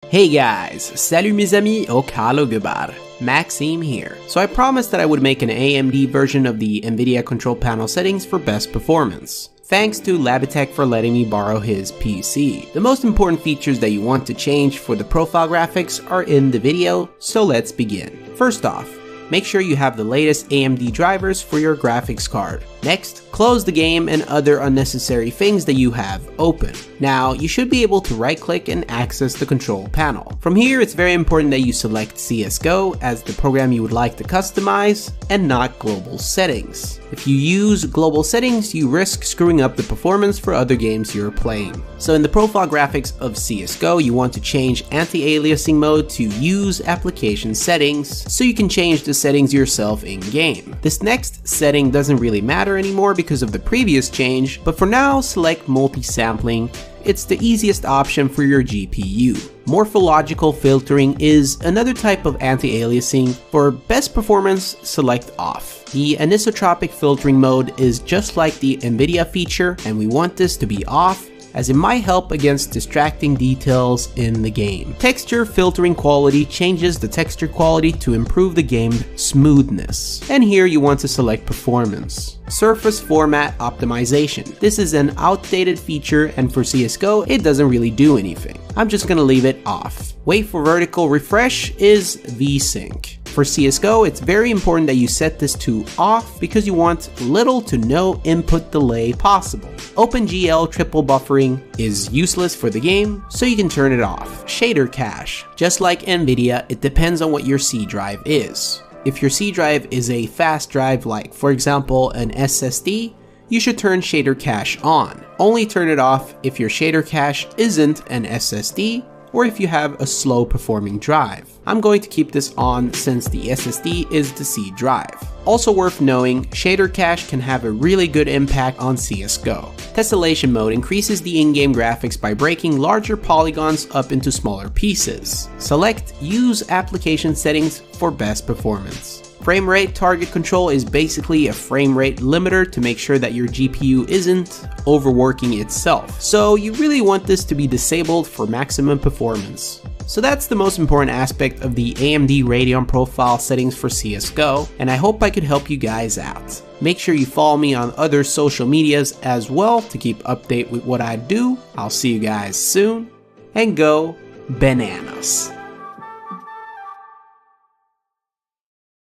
Hey guys, salut mes amis, okalo gubar. Maxime here. So I promised that I would make an AMD version of the NVIDIA control panel settings for best performance. Thanks to Labitech for letting me borrow his PC. The most important features that you want to change for the profile graphics are in the video, so let's begin. First off, make sure you have the latest AMD drivers for your graphics card. Next, close the game and other unnecessary things that you have open. Now, you should be able to right-click and access the control panel. From here, it's very important that you select CSGO as the program you would like to customize, and not global settings. If you use global settings, you risk screwing up the performance for other games you're playing. So in the profile graphics of CSGO, you want to change anti-aliasing mode to use application settings, so you can change the settings yourself in-game. This next setting doesn't really matter anymore because of the previous change, but for now, select multi-sampling. It's the easiest option for your GPU. Morphological filtering is another type of anti-aliasing. For best performance, select off. The anisotropic filtering mode is just like the NVIDIA feature, and we want this to be off, as it might help against distracting details in the game. Texture filtering quality changes the texture quality to improve the game's smoothness. And here you want to select performance. Surface format optimization. This is an outdated feature, and for CSGO, it doesn't really do anything. I'm just gonna leave it off. Wait for vertical refresh is VSync. For CSGO, it's very important that you set this to off because you want little to no input delay possible. OpenGL triple buffering is useless for the game, so you can turn it off. Shader cache. Just like NVIDIA, it depends on what your C drive is. If your C drive is a fast drive like, for example, an SSD, you should turn shader cache on. Only turn it off if your shader cache isn't an SSD, or if you have a slow performing drive. I'm going to keep this on since the SSD is the C drive. Also worth knowing, shader cache can have a really good impact on CSGO. Tessellation mode increases the in-game graphics by breaking larger polygons up into smaller pieces. Select use application settings for best performance. Frame rate target control is basically a frame rate limiter to make sure that your GPU isn't overworking itself. So you really want this to be disabled for maximum performance. So that's the most important aspect of the AMD Radeon profile settings for CSGO, and I hope I could help you guys out. Make sure you follow me on other social medias as well to keep update with what I do. I'll see you guys soon, and go bananas.